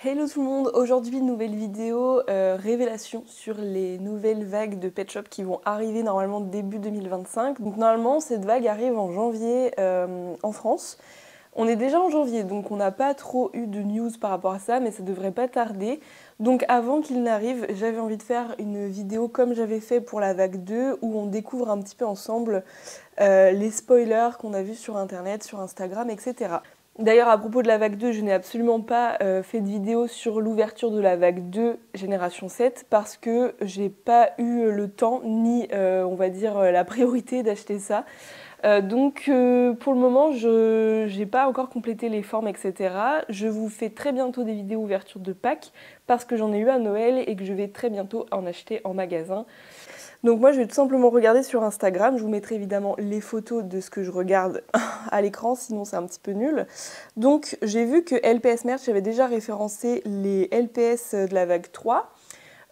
Hello tout le monde, aujourd'hui nouvelle vidéo révélation sur les nouvelles vagues de Pet Shop qui vont arriver normalement début 2025. Donc normalement cette vague arrive en janvier en France. On est déjà en janvier donc on n'a pas trop eu de news par rapport à ça mais ça devrait pas tarder. Donc avant qu'il n'arrive j'avais envie de faire une vidéo comme j'avais fait pour la vague 2 où on découvre un petit peu ensemble les spoilers qu'on a vus sur internet, sur Instagram, etc. D'ailleurs, à propos de la vague 2, je n'ai absolument pas fait de vidéo sur l'ouverture de la vague 2 Génération 7 parce que j'ai pas eu le temps ni, on va dire, la priorité d'acheter ça. Donc pour le moment, je n'ai pas encore complété les formes, etc. Je vous fais très bientôt des vidéos ouverture de Pâques parce que j'en ai eu à Noël et que je vais très bientôt en acheter en magasin. Donc moi je vais tout simplement regarder sur Instagram, je vous mettrai évidemment les photos de ce que je regarde à l'écran, sinon c'est un petit peu nul. Donc j'ai vu que LPS Merch avait déjà référencé les LPS de la vague 3.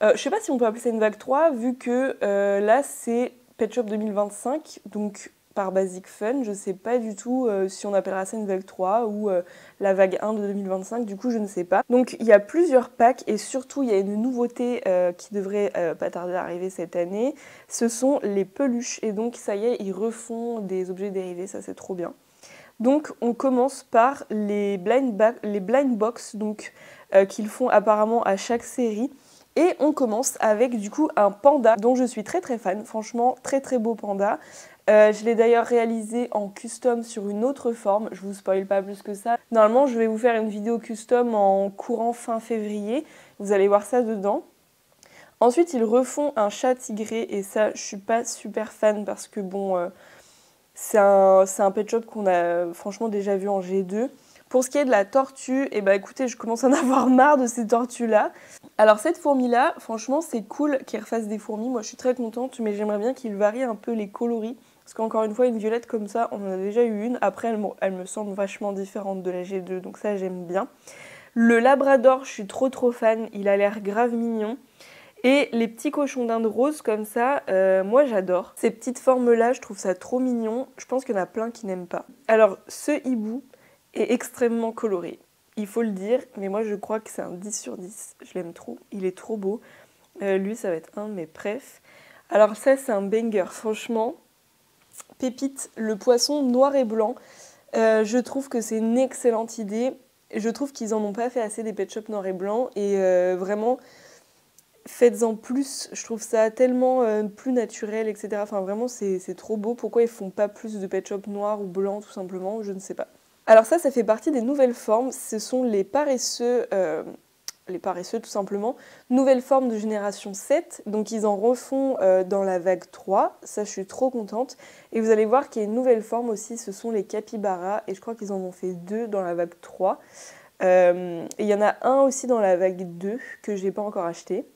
Je sais pas si on peut appeler ça une vague 3, vu que là c'est Pet Shop 2025, donc par Basic Fun, je sais pas du tout si on appellera ça une vague 3 ou la vague 1 de 2025, du coup je ne sais pas. Donc il y a plusieurs packs et surtout il y a une nouveauté qui devrait pas tarder à arriver cette année, ce sont les peluches et donc ça y est, ils refont des objets dérivés, ça c'est trop bien. Donc on commence par les blind box donc, qu'ils font apparemment à chaque série. Et on commence avec du coup un panda dont je suis très fan, franchement très très beau panda. Je l'ai d'ailleurs réalisé en custom sur une autre forme, je vous spoil pas plus que ça. Normalement je vais vous faire une vidéo custom en courant fin février, vous allez voir ça dedans. Ensuite ils refont un chat tigré et ça je suis pas super fan parce que bon... c'est un pet shop qu'on a franchement déjà vu en G2. Pour ce qui est de la tortue, eh ben écoutez, je commence à en avoir marre de ces tortues-là. Alors cette fourmi-là, franchement, c'est cool qu'ils refassent des fourmis. Moi, je suis très contente, mais j'aimerais bien qu'ils varient un peu les coloris. Parce qu'encore une fois, une violette comme ça, on en a déjà eu une. Après, elle me semble vachement différente de la G2, donc ça, j'aime bien. Le labrador, je suis trop fan. Il a l'air grave mignon. Et les petits cochons d'Inde roses comme ça, moi j'adore. Ces petites formes-là, je trouve ça trop mignon. Je pense qu'il y en a plein qui n'aiment pas. Alors, ce hibou est extrêmement coloré. Il faut le dire, mais moi je crois que c'est un 10 sur 10. Je l'aime trop, il est trop beau. Lui, ça va être un de mes préfs. Alors ça, c'est un banger, franchement. Pépite, le poisson noir et blanc. Je trouve que c'est une excellente idée. Je trouve qu'ils en ont pas fait assez des pet shops noir et blanc. Et vraiment... faites-en plus, je trouve ça tellement plus naturel, etc. Enfin vraiment c'est trop beau. Pourquoi ils font pas plus de pet shop noir ou blanc tout simplement, je ne sais pas. Alors ça fait partie des nouvelles formes, ce sont les paresseux tout simplement. Nouvelle forme de génération 7, donc ils en refont dans la vague 3, ça je suis trop contente. Et vous allez voir qu'il y a une nouvelle forme aussi, ce sont les capybaras, et je crois qu'ils en ont fait 2 dans la vague 3. Et il y en a un aussi dans la vague 2 que j'ai pas encore acheté.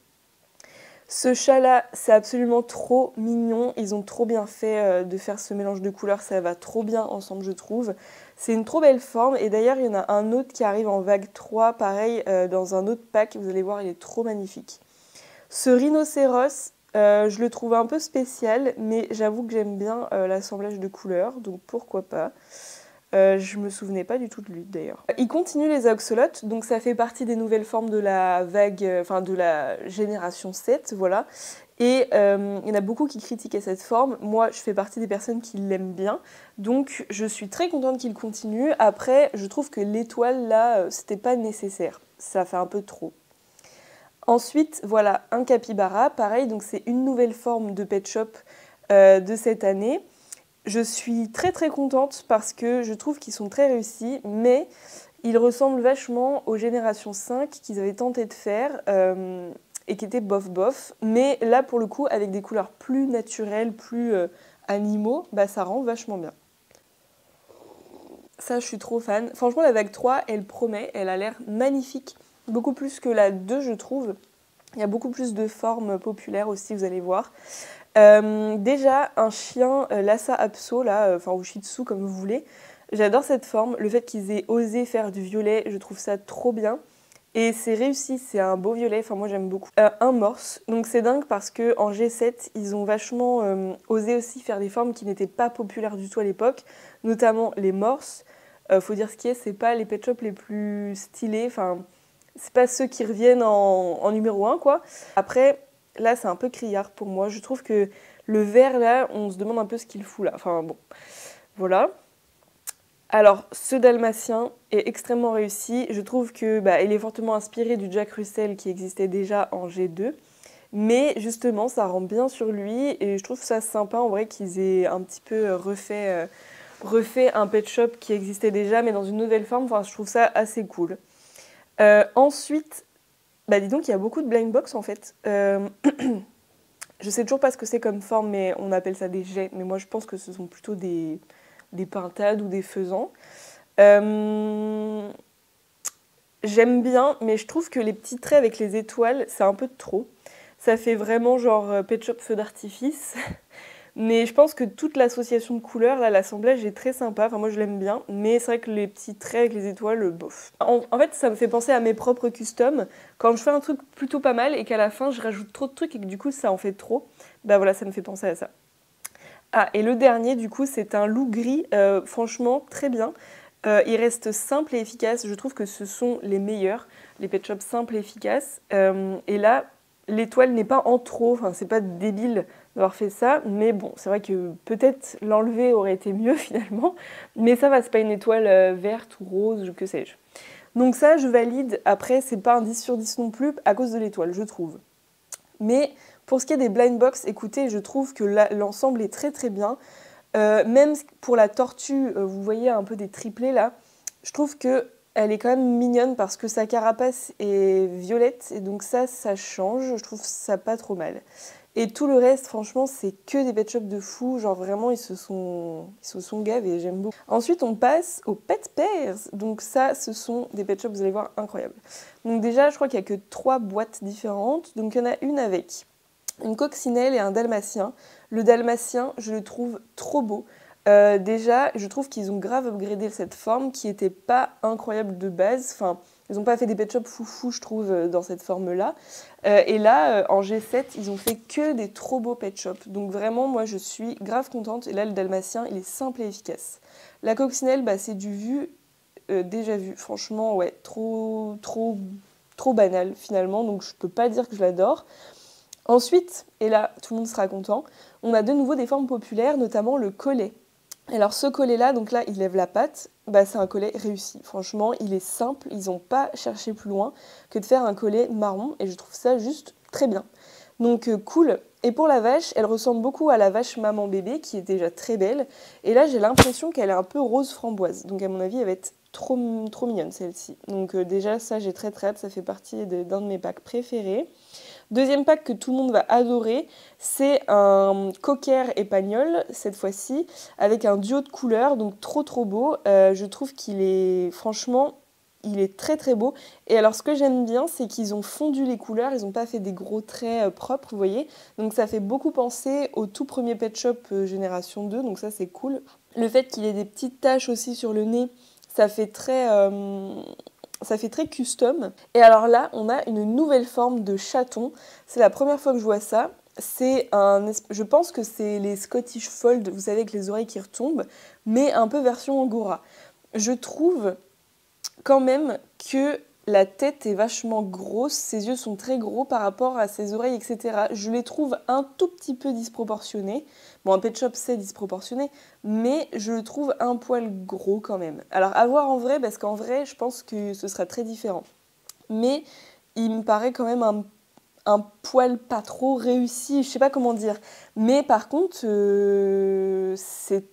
Ce chat-là, c'est absolument trop mignon. Ils ont trop bien fait de faire ce mélange de couleurs. Ça va trop bien ensemble, je trouve. C'est une trop belle forme. Et d'ailleurs, il y en a un autre qui arrive en vague 3, pareil, dans un autre pack. Vous allez voir, il est trop magnifique. Ce rhinocéros, je le trouve un peu spécial, mais j'avoue que j'aime bien l'assemblage de couleurs. Donc pourquoi pas. Je me souvenais pas du tout de lui d'ailleurs. Il continue les axolotes, donc ça fait partie des nouvelles formes de la vague, enfin de la génération 7, voilà. Et il y en a beaucoup qui critiquaient cette forme. Moi, je fais partie des personnes qui l'aiment bien, donc je suis très contente qu'il continue. Après, je trouve que l'étoile là, c'était pas nécessaire. Ça fait un peu trop. Ensuite, voilà, un capybara, pareil, donc c'est une nouvelle forme de pet shop de cette année. Je suis très contente parce que je trouve qu'ils sont très réussis, mais ils ressemblent vachement aux générations 5 qu'ils avaient tenté de faire et qui étaient bof. Mais là, pour le coup, avec des couleurs plus naturelles, plus animaux, bah, ça rend vachement bien. Ça, je suis trop fan. Franchement, la vague 3, elle promet, elle a l'air magnifique. Beaucoup plus que la 2, je trouve. Il y a beaucoup plus de formes populaires aussi, vous allez voir. Déjà, un chien Lhasa Apso, là, enfin ou Shih Tzu comme vous voulez, j'adore cette forme. Le fait qu'ils aient osé faire du violet, je trouve ça trop bien. Et c'est réussi, c'est un beau violet, enfin moi j'aime beaucoup. Un morse, donc c'est dingue parce qu'en G7, ils ont vachement osé aussi faire des formes qui n'étaient pas populaires du tout à l'époque, notamment les morses. Faut dire ce qui est, c'est pas les pet shops les plus stylés, enfin c'est pas ceux qui reviennent en numéro 1, quoi. Après, là, c'est un peu criard pour moi. Je trouve que le vert, là, on se demande un peu ce qu'il fout là. Enfin, bon, voilà. Alors, ce dalmatien est extrêmement réussi. Je trouve que il est fortement inspiré du Jack Russell qui existait déjà en G2. Mais justement, ça rend bien sur lui et je trouve ça sympa en vrai qu'ils aient un petit peu refait un pet shop qui existait déjà mais dans une nouvelle forme. Enfin, je trouve ça assez cool. Ensuite, dis donc, il y a beaucoup de blind box en fait. Je sais toujours pas ce que c'est comme forme, mais on appelle ça des jets. Mais moi, je pense que ce sont plutôt des pintades ou des faisans. J'aime bien, mais je trouve que les petits traits avec les étoiles, c'est un peu trop. Ça fait vraiment genre Pet Shop feu d'artifice. Mais je pense que toute l'association de couleurs, là, l'assemblage est très sympa. Enfin, moi, je l'aime bien. Mais c'est vrai que les petits traits avec les étoiles, bof. En fait, ça me fait penser à mes propres customs. Quand je fais un truc plutôt pas mal et qu'à la fin, je rajoute trop de trucs et que du coup, ça en fait trop, voilà, ça me fait penser à ça. Ah, et le dernier, du coup, c'est un loup gris. Franchement, très bien. Il reste simple et efficace. Je trouve que ce sont les meilleurs, les pet shops simples et efficaces. Et là, l'étoile n'est pas en trop. Enfin, c'est pas débile d'avoir fait ça. Mais bon, c'est vrai que peut-être l'enlever aurait été mieux finalement. Mais ça va, c'est pas une étoile verte ou rose, que sais-je. Donc ça, je valide. Après, c'est pas un 10 sur 10 non plus à cause de l'étoile, je trouve. Mais pour ce qui est des blind box, écoutez, je trouve que l'ensemble est très très bien. Même pour la tortue, vous voyez un peu des triplés là, je trouve que elle est quand même mignonne parce que sa carapace est violette et donc ça change, je trouve ça pas trop mal. Et tout le reste, franchement, c'est que des pet shops de fou, genre vraiment ils se sont gavés, j'aime beaucoup. Ensuite, on passe aux pet pairs, donc ça, ce sont des pet shops, vous allez voir, incroyables. Donc déjà, je crois qu'il y a que 3 boîtes différentes, donc il y en a une avec une coccinelle et un dalmatien. Le dalmatien, je le trouve trop beau. Déjà, je trouve qu'ils ont grave upgradé cette forme qui n'était pas incroyable de base. Enfin, ils n'ont pas fait des pet shops foufou, je trouve, dans cette forme-là. Et là, en G7, ils ont fait que des trop beaux pet shops. Donc vraiment, moi, je suis grave contente. Et là, le dalmatien, il est simple et efficace. La coccinelle, c'est du vu, déjà vu. Franchement, ouais, trop banal, finalement. Donc, je peux pas dire que je l'adore. Ensuite, et là tout le monde sera content, on a de nouveau des formes populaires, notamment le collet. Alors ce collet-là, donc là il lève la patte, c'est un collet réussi. Franchement, il est simple, ils n'ont pas cherché plus loin que de faire un collet marron et je trouve ça juste très bien. Donc cool. Et pour la vache, elle ressemble beaucoup à la vache maman bébé qui est déjà très belle. Et là j'ai l'impression qu'elle est un peu rose framboise. Donc à mon avis elle va être trop mignonne celle-ci. Donc déjà ça j'ai très hâte, ça fait partie d'un de mes packs préférés. Deuxième pack que tout le monde va adorer, c'est un cocker épagnol, cette fois-ci, avec un duo de couleurs, donc trop beau. Je trouve qu'il est, franchement, il est très beau. Et alors ce que j'aime bien, c'est qu'ils ont fondu les couleurs, ils n'ont pas fait des gros traits propres, vous voyez. Donc ça fait beaucoup penser au tout premier Pet Shop Génération 2, donc ça c'est cool. Le fait qu'il ait des petites taches aussi sur le nez, ça fait très custom. Et alors là, on a une nouvelle forme de chaton. C'est la première fois que je vois ça. Je pense que c'est les Scottish Fold, vous savez, avec les oreilles qui retombent, mais un peu version Angora. Je trouve quand même que la tête est vachement grosse, ses yeux sont très gros par rapport à ses oreilles, etc. Je les trouve un tout petit peu disproportionnés. Bon, un pet shop, c'est disproportionné, mais je le trouve un poil gros quand même. Alors, à voir en vrai, parce qu'en vrai, je pense que ce sera très différent. Mais il me paraît quand même un poil pas trop réussi, je sais pas comment dire. Mais par contre, c'est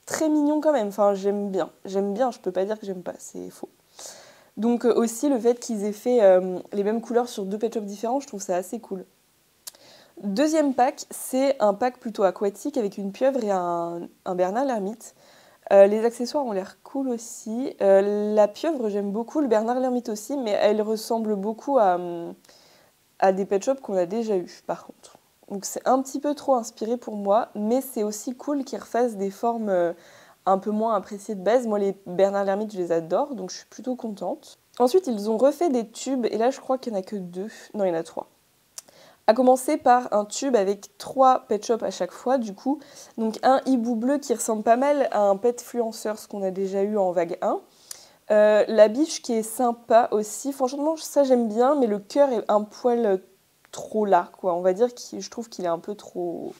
très mignon quand même. Enfin, j'aime bien, je peux pas dire que j'aime pas, c'est faux. Donc aussi le fait qu'ils aient fait les mêmes couleurs sur 2 pet shops différents, je trouve ça assez cool. Deuxième pack, c'est un pack plutôt aquatique avec une pieuvre et un Bernard l'ermite. Les accessoires ont l'air cool aussi. La pieuvre, j'aime beaucoup, le Bernard l'ermite aussi, mais elle ressemble beaucoup à des pet shops qu'on a déjà eu par contre. Donc c'est un petit peu trop inspiré pour moi, mais c'est aussi cool qu'ils refassent des formes un peu moins appréciées de base. Moi, les Bernard l'ermite, je les adore, donc je suis plutôt contente. Ensuite, ils ont refait des tubes, et là, je crois qu'il n'y en a que 2. Non, il y en a 3. À commencer par un tube avec 3 pet shops à chaque fois, du coup. Donc un hibou bleu qui ressemble pas mal à un pet fluencer, ce qu'on a déjà eu en vague 1. La biche qui est sympa aussi, franchement ça j'aime bien, mais le cœur est un poil trop là, quoi. On va dire que je trouve qu'il est un peu trop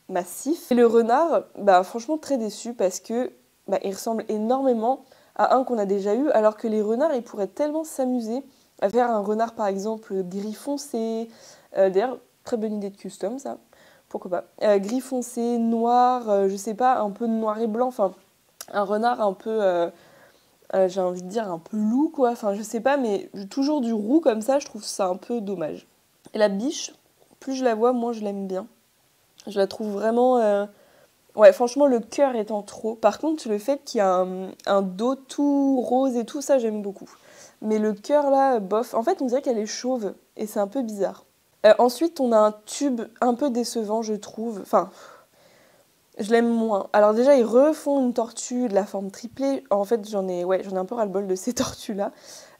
massif. Et le renard, bah franchement très déçu parce que bah, il ressemble énormément à un qu'on a déjà eu, alors que les renards ils pourraient tellement s'amuser à faire un renard par exemple gris foncé, d'ailleurs très bonne idée de custom ça, pourquoi pas, gris foncé, noir, je sais pas, un peu noir et blanc, enfin un renard un peu, j'ai envie de dire un peu loup quoi, enfin je sais pas, mais toujours du roux comme ça, je trouve ça un peu dommage. Et la biche, plus je la vois, moins je l'aime bien. Je la trouve vraiment... Ouais, franchement, le cœur étant trop. Par contre, le fait qu'il y a un dos tout rose et tout, ça, j'aime beaucoup. Mais le cœur, là, bof. En fait, on dirait qu'elle est chauve, et c'est un peu bizarre. Ensuite, on a un tube un peu décevant, je trouve. Enfin, je l'aime moins. Alors déjà, ils refont une tortue de la forme triplée. En fait, j'en ai un peu ras-le-bol de ces tortues-là.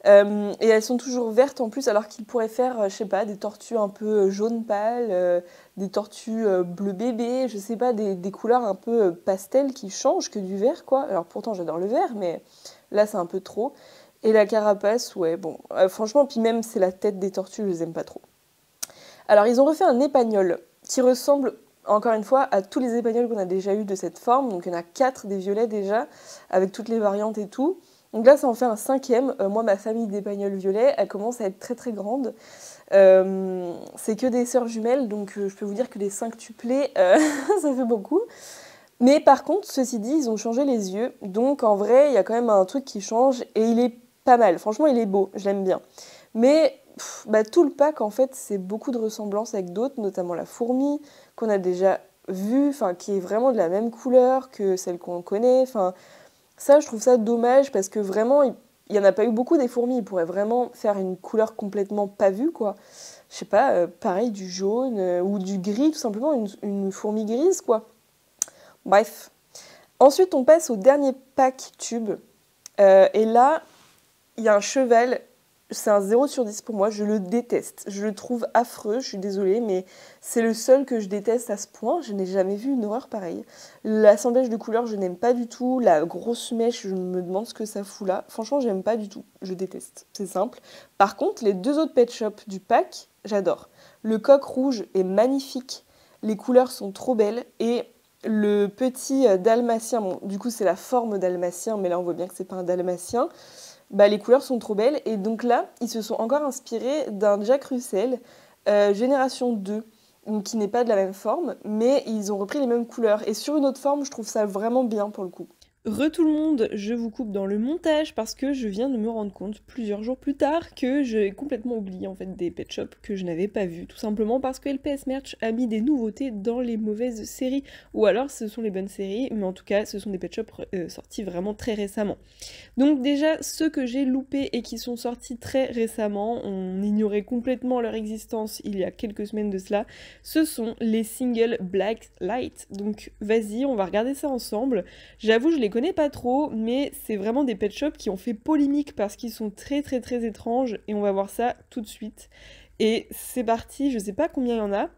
Et elles sont toujours vertes en plus, alors qu'ils pourraient faire, je sais pas, des tortues un peu jaune pâle, des tortues bleu bébé, je sais pas, des couleurs un peu pastel qui changent que du vert, quoi. Alors pourtant, j'adore le vert, mais là, c'est un peu trop. Et la carapace, ouais, bon, franchement, puis même, c'est la tête des tortues, je les aime pas trop. Alors, ils ont refait un épagnol qui ressemble, encore une fois, à tous les épagnols qu'on a déjà eu de cette forme. Donc, il y en a 4 des violets déjà, avec toutes les variantes et tout. Donc là, ça en fait un 5e. Moi, ma famille d'épagnols violets, elle commence à être très très grande. C'est que des sœurs jumelles, donc je peux vous dire que les 5 ça fait beaucoup. Mais par contre, ceci dit, ils ont changé les yeux. Donc en vrai, il y a quand même un truc qui change et il est pas mal. Franchement, il est beau, je l'aime bien. Mais bah, tout le pack, en fait, c'est beaucoup de ressemblances avec d'autres, notamment la fourmi, qu'on a déjà vue, qui est vraiment de la même couleur que celle qu'on connaît. Ça, je trouve ça dommage parce que vraiment, il n'y en a pas eu beaucoup des fourmis. Ils pourraient vraiment faire une couleur complètement pas vue, quoi. Je sais pas, pareil, du jaune ou du gris, tout simplement, une fourmi grise, quoi. Bref. Ensuite, on passe au dernier pack tube. Et là, il y a un cheval. C'est un 0/10 pour moi, je le déteste. Je le trouve affreux, je suis désolée, mais c'est le seul que je déteste à ce point. Je n'ai jamais vu une horreur pareille. L'assemblage de couleurs, je n'aime pas du tout. La grosse mèche, je me demande ce que ça fout là. Franchement, j'aime pas du tout. Je déteste. C'est simple. Par contre, les 2 autres pet shops du pack, j'adore. Le coq rouge est magnifique. Les couleurs sont trop belles. Et le petit dalmatien, bon, du coup, c'est la forme dalmatien, mais là, on voit bien que c'est pas un dalmatien. Bah, les couleurs sont trop belles. Et donc là, ils se sont encore inspirés d'un Jack Russell, Génération 2, qui n'est pas de la même forme, mais ils ont repris les mêmes couleurs. Et sur une autre forme, je trouve ça vraiment bien pour le coup. Tout le monde, je vous coupe dans le montage parce que je viens de me rendre compte plusieurs jours plus tard que j'ai complètement oublié en fait des pet shops que je n'avais pas vus, tout simplement parce que LPS Merch a mis des nouveautés dans les mauvaises séries, ou alors ce sont les bonnes séries, mais en tout cas ce sont des pet shops sortis vraiment très récemment. Donc déjà, ceux que j'ai loupés et qui sont sortis très récemment, on ignorait complètement leur existence il y a quelques semaines de cela, ce sont les singles Black Light. Donc vas-y, on va regarder ça ensemble. J'avoue, je les connais pas trop, mais c'est vraiment des pet shops qui ont fait polémique parce qu'ils sont très très très étranges, et on va voir ça tout de suite. Et c'est parti, je sais pas combien il y en a,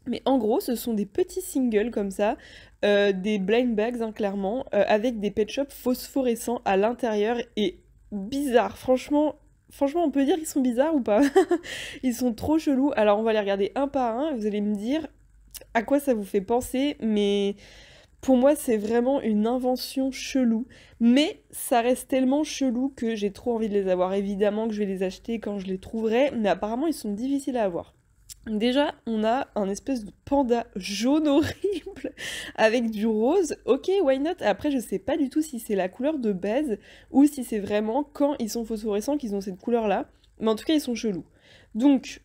mais en gros, ce sont des petits singles comme ça, des blind bags, hein, clairement, avec des pet shops phosphorescents à l'intérieur et bizarres. Franchement, on peut dire qu'ils sont bizarres ou pas? Ils sont trop chelous. Alors, on va les regarder un par un. Vous allez me dire à quoi ça vous fait penser, mais pour moi, c'est vraiment une invention chelou. Mais ça reste tellement chelou que j'ai trop envie de les avoir. Évidemment que je vais les acheter quand je les trouverai, mais apparemment, ils sont difficiles à avoir. Déjà, on a un espèce de panda jaune horrible avec du rose. Ok, why not? Après, je sais pas du tout si c'est la couleur de base ou si c'est vraiment quand ils sont phosphorescents qu'ils ont cette couleur-là. Mais en tout cas, ils sont chelous. Donc,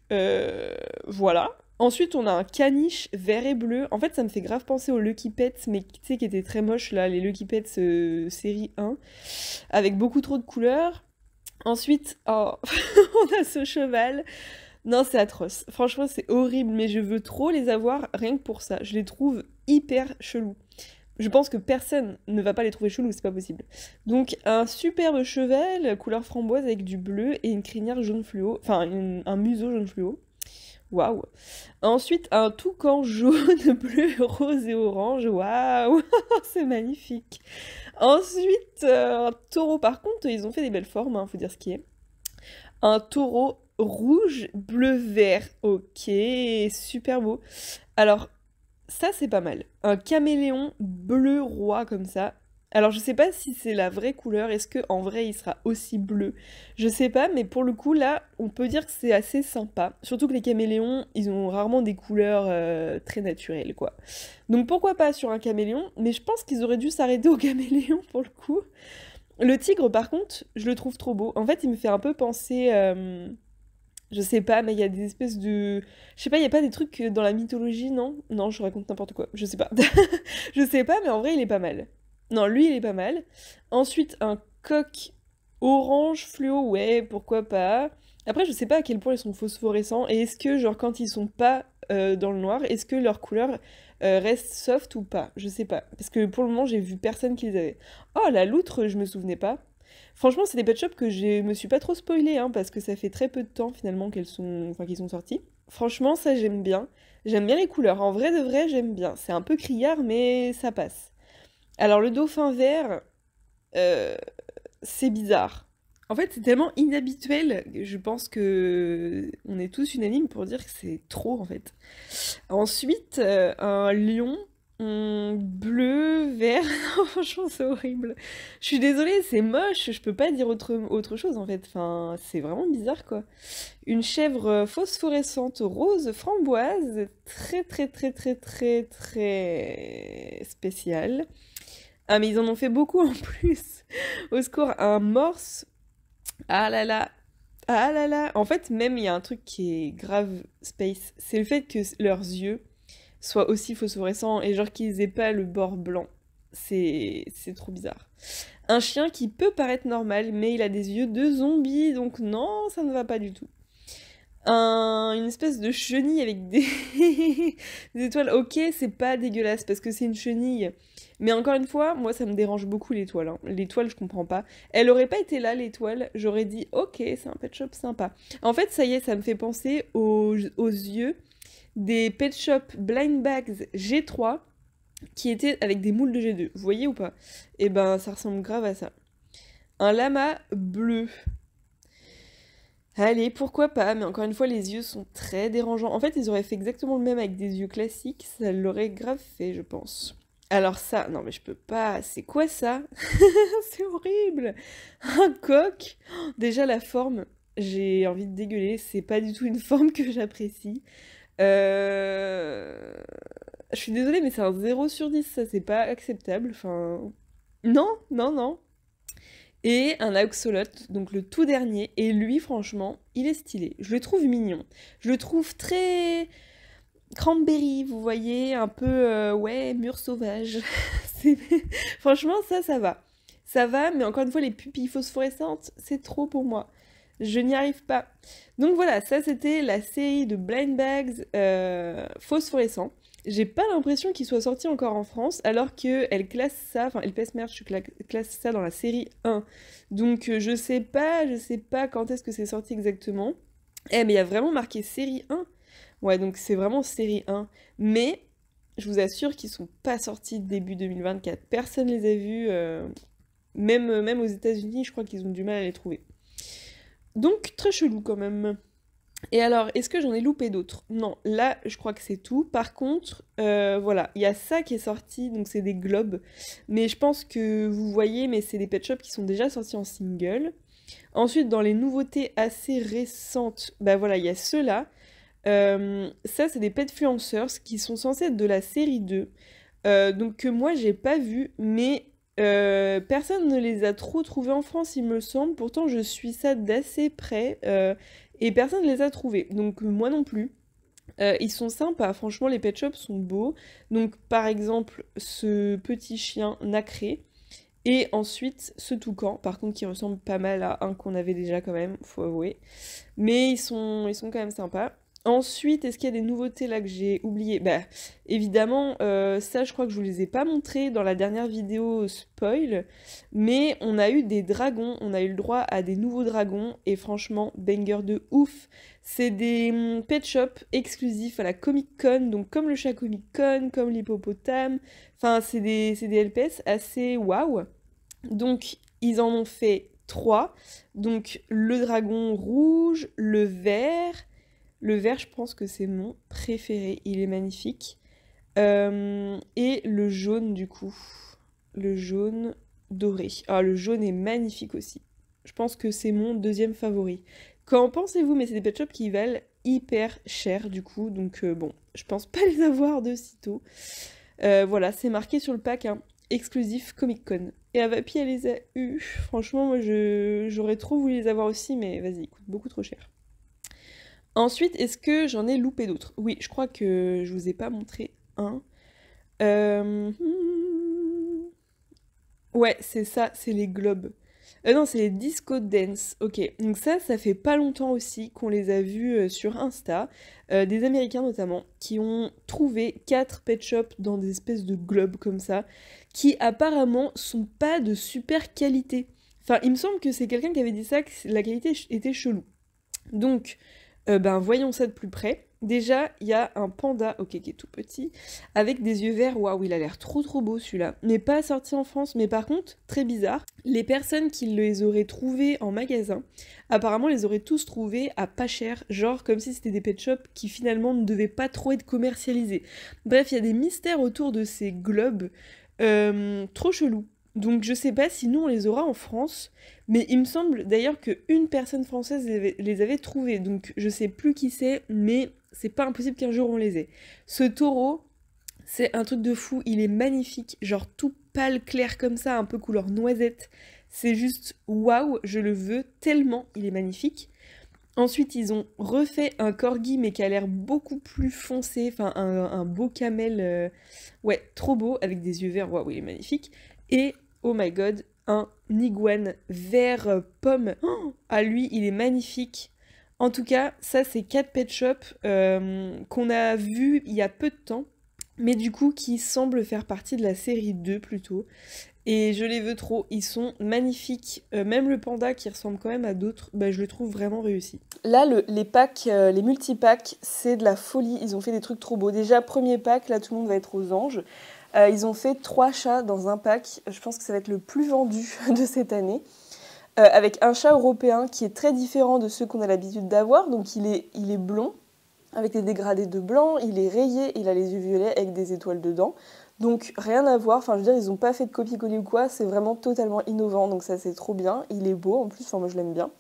voilà. Ensuite, on a un caniche vert et bleu. En fait, ça me fait grave penser aux Lucky Pets, mais tu sais, qui étaient très moches, là, les Lucky Pets série 1, avec beaucoup trop de couleurs. Ensuite, oh, on a ce cheval. Non, c'est atroce. Franchement, c'est horrible, mais je veux trop les avoir rien que pour ça. Je les trouve hyper chelous. Je pense que personne ne va pas les trouver chelous, c'est pas possible. Donc, un superbe cheval, couleur framboise avec du bleu et une crinière jaune fluo, enfin un museau jaune fluo. Waouh. Ensuite, un toucan jaune, bleu, rose et orange. Waouh, c'est magnifique. Ensuite, un taureau. Par contre, ils ont fait des belles formes, hein, faut dire ce qui est. Un taureau rouge, bleu, vert. Ok, super beau. Alors, ça, c'est pas mal. Un caméléon bleu roi comme ça. Alors, je sais pas si c'est la vraie couleur. Est-ce que en vrai, il sera aussi bleu? Je sais pas, mais pour le coup, là, on peut dire que c'est assez sympa. Surtout que les caméléons, ils ont rarement des couleurs très naturelles, quoi. Donc, pourquoi pas sur un caméléon? Mais je pense qu'ils auraient dû s'arrêter au caméléon pour le coup. Le tigre, par contre, je le trouve trop beau. En fait, il me fait un peu penser. Je sais pas, mais il y a des espèces de. Je sais pas, il y a pas des trucs dans la mythologie, non? Non, je raconte n'importe quoi. Je sais pas. Je sais pas, mais en vrai, il est pas mal. Non, lui, il est pas mal. Ensuite, un coq orange fluo, ouais, pourquoi pas. Après, je sais pas à quel point ils sont phosphorescents. Et est-ce que, genre, quand ils sont pas dans le noir, est-ce que leur couleur reste soft ou pas? Je sais pas. Parce que pour le moment, j'ai vu personne qui les avait. Oh, la loutre, je me souvenais pas. Franchement, c'est des pet shops que je me suis pas trop spoilé, hein, parce que ça fait très peu de temps finalement qu'ils sont sortis. Franchement, ça j'aime bien. J'aime bien les couleurs. En vrai de vrai, j'aime bien. C'est un peu criard, mais ça passe. Alors le dauphin vert, euh, c'est bizarre. En fait, c'est tellement inhabituel, je pense que on est tous unanimes pour dire que c'est trop en fait. Ensuite, un lion bleu, vert. Non, franchement, c'est horrible. Je suis désolée, c'est moche. Je peux pas dire autre chose en fait. Enfin, c'est vraiment bizarre quoi. Une chèvre phosphorescente rose framboise, très très très très très très spéciale. Ah, mais ils en ont fait beaucoup en plus. Au secours, un morse. Ah là là. Ah là là. En fait, même il y a un truc qui est grave space. C'est le fait que leurs yeux soient aussi phosphorescents et genre qu'ils aient pas le bord blanc. C'est trop bizarre. Un chien qui peut paraître normal, mais il a des yeux de zombie, donc non, ça ne va pas du tout. Une espèce de chenille avec des, des étoiles. Ok, c'est pas dégueulasse parce que c'est une chenille. Mais encore une fois, moi ça me dérange beaucoup l'étoile, hein. L'étoile, je comprends pas. Elle aurait pas été là, l'étoile, j'aurais dit ok, c'est un pet shop sympa. En fait, ça y est, ça me fait penser aux yeux des pet shop blind bags G3 qui étaient avec des moules de G2. Vous voyez ou pas? Et ben, ça ressemble grave à ça. Un lama bleu. Allez, pourquoi pas, mais encore une fois, les yeux sont très dérangeants. En fait, ils auraient fait exactement le même avec des yeux classiques, ça l'aurait grave fait, je pense. Alors ça, non mais je peux pas, c'est quoi ça? C'est horrible! Un coq! Déjà la forme, j'ai envie de dégueuler, c'est pas du tout une forme que j'apprécie. Euh... Je suis désolée, mais c'est un 0/10, ça c'est pas acceptable, enfin... Non, non, non. Et un axolot, donc le tout dernier. Et lui, franchement, il est stylé. Je le trouve mignon. Je le trouve très cranberry, vous voyez, un peu, ouais, mur sauvage. C'est- Franchement, ça va. Ça va, mais encore une fois, les pupilles phosphorescentes, c'est trop pour moi. Je n'y arrive pas. Donc voilà, ça c'était la série de blind bags phosphorescents. J'ai pas l'impression qu'il soit sorti encore en France, alors que elle classe ça, enfin LPS Merch classe ça dans la série 1. Donc je sais pas quand est-ce que c'est sorti exactement. Eh mais il y a vraiment marqué série 1. Ouais, donc c'est vraiment série 1. Mais je vous assure qu'ils sont pas sortis début 2024. Personne les a vus, même aux États-Unis, je crois qu'ils ont du mal à les trouver. Donc très chelou quand même. Et alors, est-ce que j'en ai loupé d'autres? Non, là, je crois que c'est tout. Par contre, voilà, il y a ça qui est sorti, donc c'est des globes. Mais je pense que vous voyez, mais c'est des pet shops qui sont déjà sortis en single. Ensuite, dans les nouveautés assez récentes, bah voilà, il y a ceux-là. Ça, c'est des petfluencers qui sont censés être de la série 2. Donc que moi, j'ai pas vu, mais personne ne les a trop trouvés en France, il me semble. Pourtant, je suis ça d'assez près. Et personne ne les a trouvés. Donc moi non plus. Ils sont sympas, franchement les pet shops sont beaux. Donc par exemple ce petit chien nacré et ensuite ce toucan, par contre qui ressemble pas mal à un qu'on avait déjà quand même, faut avouer. Mais ils sont quand même sympas. Ensuite, est-ce qu'il y a des nouveautés là que j'ai oubliées? Bah, évidemment, ça je crois que je vous les ai pas montrés dans la dernière vidéo spoil, mais on a eu des dragons, on a eu le droit à des nouveaux dragons, et franchement, banger de ouf. C'est des pet shops exclusifs à la Comic Con, donc comme le chat Comic Con, comme l'hippopotame, enfin c'est des LPS assez waouh. Donc ils en ont fait trois, donc le dragon rouge, le vert. Le vert, je pense que c'est mon préféré, il est magnifique. Et le jaune, du coup. Le jaune doré. Ah, le jaune est magnifique aussi. Je pense que c'est mon deuxième favori. Qu'en pensez-vous? Mais c'est des pet shops qui valent hyper cher, du coup. Donc, bon, je pense pas les avoir de sitôt. Voilà, c'est marqué sur le pack, hein, exclusif Comic Con. Et Avapi, elle les a eu. Franchement, moi, j'aurais trop voulu les avoir aussi, mais vas-y, ils coûtent beaucoup trop cher. Ensuite, est-ce que j'en ai loupé d'autres? Oui, je crois que je vous ai pas montré un. Euh, Ouais, c'est ça, c'est les globes. Non, c'est les disco dance. Ok, donc ça fait pas longtemps aussi qu'on les a vus sur Insta, des Américains notamment, qui ont trouvé 4 pet shops dans des espèces de globes comme ça, qui apparemment sont pas de super qualité. Enfin, il me semble que c'est quelqu'un qui avait dit ça, que la qualité était chelou. Donc, ben voyons ça de plus près. Déjà, il y a un panda, ok, qui est tout petit, avec des yeux verts. Waouh, il a l'air trop trop beau celui-là. N'est pas sorti en France, mais par contre, très bizarre. Les personnes qui les auraient trouvés en magasin, apparemment les auraient tous trouvés à pas cher, genre comme si c'était des pet shops qui finalement ne devaient pas trop être commercialisés. Bref, il y a des mystères autour de ces globes, trop chelous. Donc je sais pas si nous on les aura en France, mais il me semble d'ailleurs qu'une personne française les avait trouvés, donc je sais plus qui c'est, mais c'est pas impossible qu'un jour on les ait. Ce taureau, c'est un truc de fou, il est magnifique, genre tout pâle clair comme ça, un peu couleur noisette. C'est juste waouh, je le veux tellement, il est magnifique. Ensuite, ils ont refait un corgi, mais qui a l'air beaucoup plus foncé, enfin un beau camel, ouais, trop beau, avec des yeux verts, waouh, il est magnifique. Et, oh my god, un iguane vert pomme. Oh, ah, lui, il est magnifique. En tout cas, ça, c'est 4 pet shops qu'on a vus il y a peu de temps, mais du coup, qui semblent faire partie de la série 2 plutôt. Et je les veux trop, ils sont magnifiques. Même le panda qui ressemble quand même à d'autres, bah, je le trouve vraiment réussi. Là, les packs, les multi-packs, c'est de la folie. Ils ont fait des trucs trop beaux. Déjà, premier pack, là tout le monde va être aux anges. Ils ont fait 3 chats dans un pack. Je pense que ça va être le plus vendu de cette année. Avec un chat européen qui est très différent de ceux qu'on a l'habitude d'avoir. Donc il est blond, avec des dégradés de blanc. Il est rayé, il a les yeux violets avec des étoiles dedans. Donc rien à voir, enfin je veux dire, ils n'ont pas fait de copier-coller ou quoi, c'est vraiment totalement innovant, donc ça c'est trop bien. Il est beau en plus, enfin moi je l'aime bien.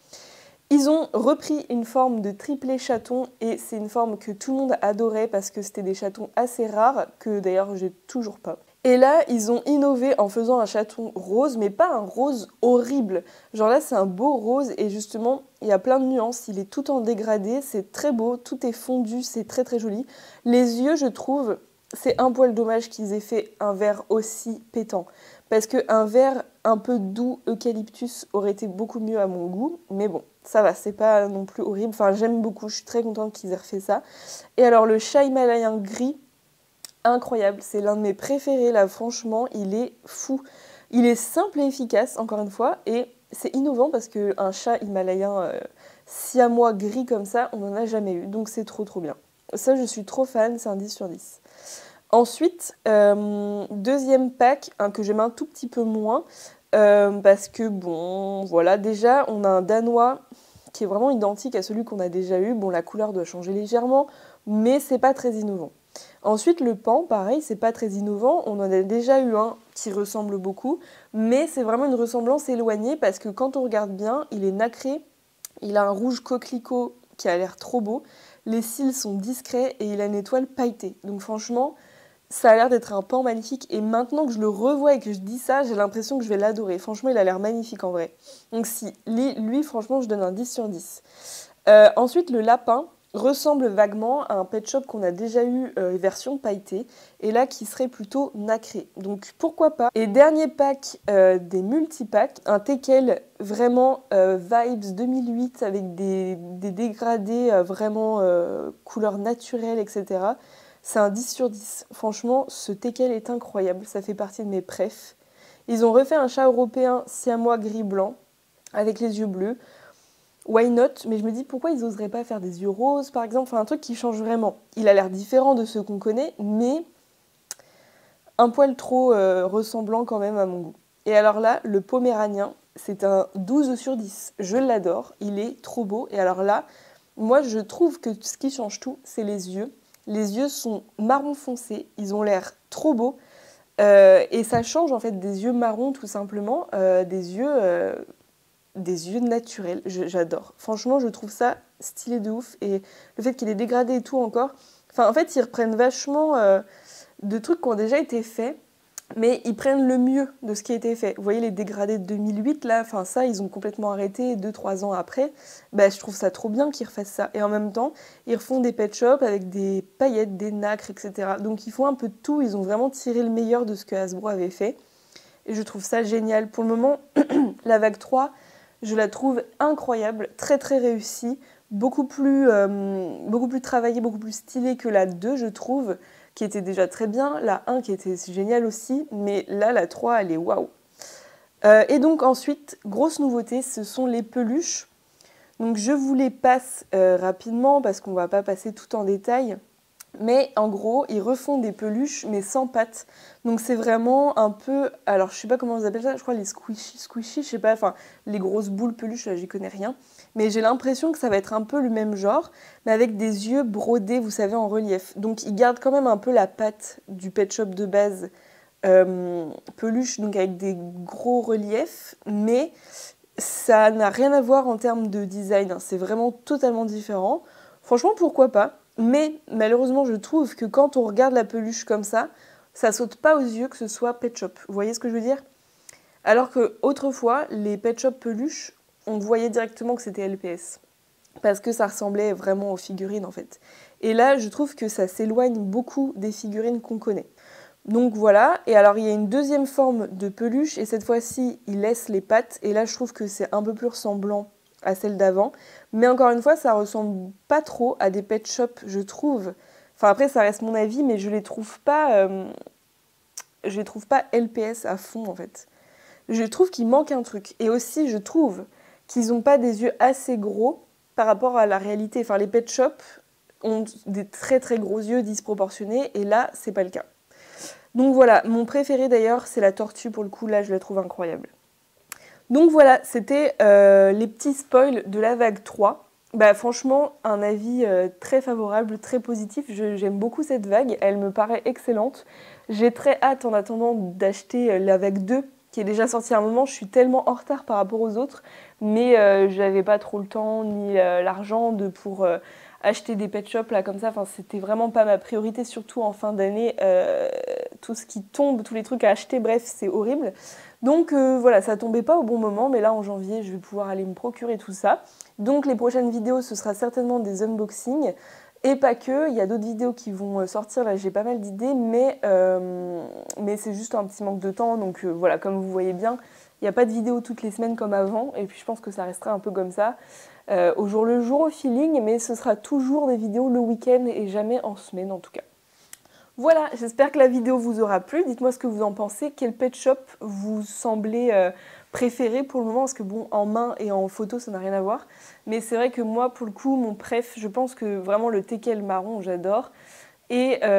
Ils ont repris une forme de triplé chaton, et c'est une forme que tout le monde adorait parce que c'était des chatons assez rares, que d'ailleurs j'ai toujours pas. Et là, ils ont innové en faisant un chaton rose, mais pas un rose horrible. Genre là, c'est un beau rose, et justement, il y a plein de nuances, il est tout en dégradé, c'est très beau, tout est fondu, c'est très très joli. Les yeux, je trouve, c'est un poil dommage qu'ils aient fait un vert aussi pétant. Parce qu'un vert un peu doux eucalyptus aurait été beaucoup mieux à mon goût, mais bon, ça va, c'est pas non plus horrible. Enfin, j'aime beaucoup, je suis très contente qu'ils aient refait ça. Et alors, le chat himalayen gris, incroyable, c'est l'un de mes préférés là, franchement, il est fou. Il est simple et efficace, encore une fois, et c'est innovant parce qu'un chat himalayen siamois gris comme ça, on n'en a jamais eu, donc c'est trop trop bien. Ça, je suis trop fan, c'est un 10 sur 10. Ensuite, deuxième pack, que j'aime un tout petit peu moins, parce que bon, voilà, déjà, on a un danois qui est vraiment identique à celui qu'on a déjà eu. Bon, la couleur doit changer légèrement, mais c'est pas très innovant. Ensuite, le pan, pareil, c'est pas très innovant. On en a déjà eu un qui ressemble beaucoup, mais c'est vraiment une ressemblance éloignée parce que quand on regarde bien, il est nacré, il a un rouge coquelicot qui a l'air trop beau, les cils sont discrets et il a une étoile pailletée. Donc franchement, ça a l'air d'être un pan magnifique, et maintenant que je le revois et que je dis ça, j'ai l'impression que je vais l'adorer. Franchement, il a l'air magnifique en vrai. Donc si, lui franchement, je donne un 10 sur 10. Ensuite, le lapin. ressemble vaguement à un pet shop qu'on a déjà eu version pailletée et là qui serait plutôt nacré. Donc pourquoi pas. Et dernier pack des multipacks, un teckel vraiment vibes 2008 avec des dégradés vraiment couleur naturelle, etc. C'est un 10 sur 10. Franchement, ce teckel est incroyable, ça fait partie de mes préfs. Ils ont refait un chat européen siamois gris-blanc avec les yeux bleus. Why not? Mais je me dis pourquoi ils oseraient pas faire des yeux roses par exemple, enfin un truc qui change vraiment. Il a l'air différent de ceux qu'on connaît, mais un poil trop ressemblant quand même à mon goût. Et alors là, le poméranien, c'est un 12 sur 10. Je l'adore, il est trop beau. Et alors là, moi je trouve que ce qui change tout, c'est les yeux. Les yeux sont marron foncé, ils ont l'air trop beaux. Et ça change en fait des yeux marrons tout simplement, des yeux naturels, j'adore. Franchement, je trouve ça stylé de ouf. Et le fait qu'il est dégradé et tout encore... Enfin, en fait, ils reprennent vachement de trucs qui ont déjà été faits, mais ils prennent le mieux de ce qui a été fait. Vous voyez les dégradés de 2008, là, enfin ça, ils ont complètement arrêté 2-3 ans après. Bah, je trouve ça trop bien qu'ils refassent ça. Et en même temps, ils refont des pet shops avec des paillettes, des nacres, etc. Donc ils font un peu de tout, ils ont vraiment tiré le meilleur de ce que Hasbro avait fait. Et je trouve ça génial. Pour le moment, la vague 3... je la trouve incroyable, très très réussie, beaucoup plus travaillée, beaucoup plus stylée que la 2, je trouve, qui était déjà très bien, la 1 qui était géniale aussi, mais là, la 3, elle est waouh. Et donc ensuite, grosse nouveauté, ce sont les peluches. Donc je vous les passe rapidement parce qu'on va pas passer tout en détail. Mais en gros, ils refont des peluches, mais sans pattes. Donc c'est vraiment un peu... Alors je sais pas comment vous appelez ça, je crois les squishy, je sais pas, enfin les grosses boules peluches, là j'y connais rien. Mais j'ai l'impression que ça va être un peu le même genre, mais avec des yeux brodés, vous savez, en relief. Donc ils gardent quand même un peu la patte du pet shop de base peluche, donc avec des gros reliefs, mais ça n'a rien à voir en termes de design, hein. C'est vraiment totalement différent. Franchement, pourquoi pas? Mais malheureusement, je trouve que quand on regarde la peluche comme ça saute pas aux yeux que ce soit pet shop. Vous voyez ce que je veux dire? Alors que autrefois, les pet shop peluches, on voyait directement que c'était LPS. Parce que ça ressemblait vraiment aux figurines en fait. Et là, je trouve que ça s'éloigne beaucoup des figurines qu'on connaît. Donc voilà, et alors il y a une deuxième forme de peluche, et cette fois-ci, il laisse les pattes, et là je trouve que c'est un peu plus ressemblant à celle d'avant. Mais encore une fois, ça ressemble pas trop à des pet shops, je trouve. Enfin après, ça reste mon avis, mais je les trouve pas LPS à fond en fait. Je trouve qu'il manque un truc. Et aussi, je trouve qu'ils n'ont pas des yeux assez gros par rapport à la réalité. Enfin, les pet shops ont des très très gros yeux disproportionnés, et là, c'est pas le cas. Donc voilà, mon préféré d'ailleurs, c'est la tortue pour le coup, là, je la trouve incroyable. Donc voilà, c'était les petits spoils de la vague 3. Bah franchement, un avis très favorable, très positif. J'aime beaucoup cette vague, elle me paraît excellente. J'ai très hâte en attendant d'acheter la vague 2, qui est déjà sortie à un moment. Je suis tellement en retard par rapport aux autres, mais j'avais pas trop le temps ni l'argent pour acheter des pet shops là comme ça. Enfin, c'était vraiment pas ma priorité, surtout en fin d'année. Tout ce qui tombe, tous les trucs à acheter, bref, c'est horrible. Donc voilà, ça tombait pas au bon moment, mais là en janvier, je vais pouvoir aller me procurer tout ça. Donc les prochaines vidéos, ce sera certainement des unboxings. Et pas que, il y a d'autres vidéos qui vont sortir, là j'ai pas mal d'idées, mais c'est juste un petit manque de temps. Donc voilà, comme vous voyez bien, il n'y a pas de vidéos toutes les semaines comme avant, et puis je pense que ça restera un peu comme ça, au jour le jour, au feeling, mais ce sera toujours des vidéos le week-end et jamais en semaine en tout cas. Voilà, j'espère que la vidéo vous aura plu. Dites-moi ce que vous en pensez. Quel pet shop vous semblez préféré pour le moment? Parce que bon, en main et en photo, ça n'a rien à voir. Mais c'est vrai que moi, pour le coup, mon préf, je pense que vraiment le teckel marron, j'adore. Et un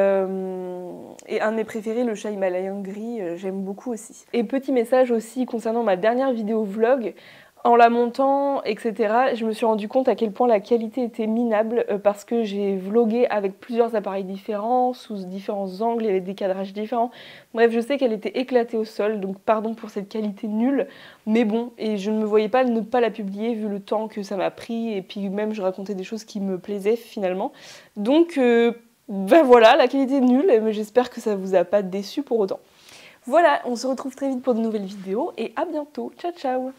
de mes préférés, le chat himalayen gris, j'aime beaucoup aussi. Et petit message aussi concernant ma dernière vidéo vlog. En la montant, etc., je me suis rendu compte à quel point la qualité était minable parce que j'ai vlogué avec plusieurs appareils différents, sous différents angles, il y avait des cadrages différents. Bref, je sais qu'elle était éclatée au sol, donc pardon pour cette qualité nulle, mais bon, et je ne me voyais pas ne pas la publier vu le temps que ça m'a pris, et puis même je racontais des choses qui me plaisaient finalement. Donc, ben voilà, la qualité est nulle, mais j'espère que ça vous a pas déçu pour autant. Voilà, on se retrouve très vite pour de nouvelles vidéos, et à bientôt, ciao ciao!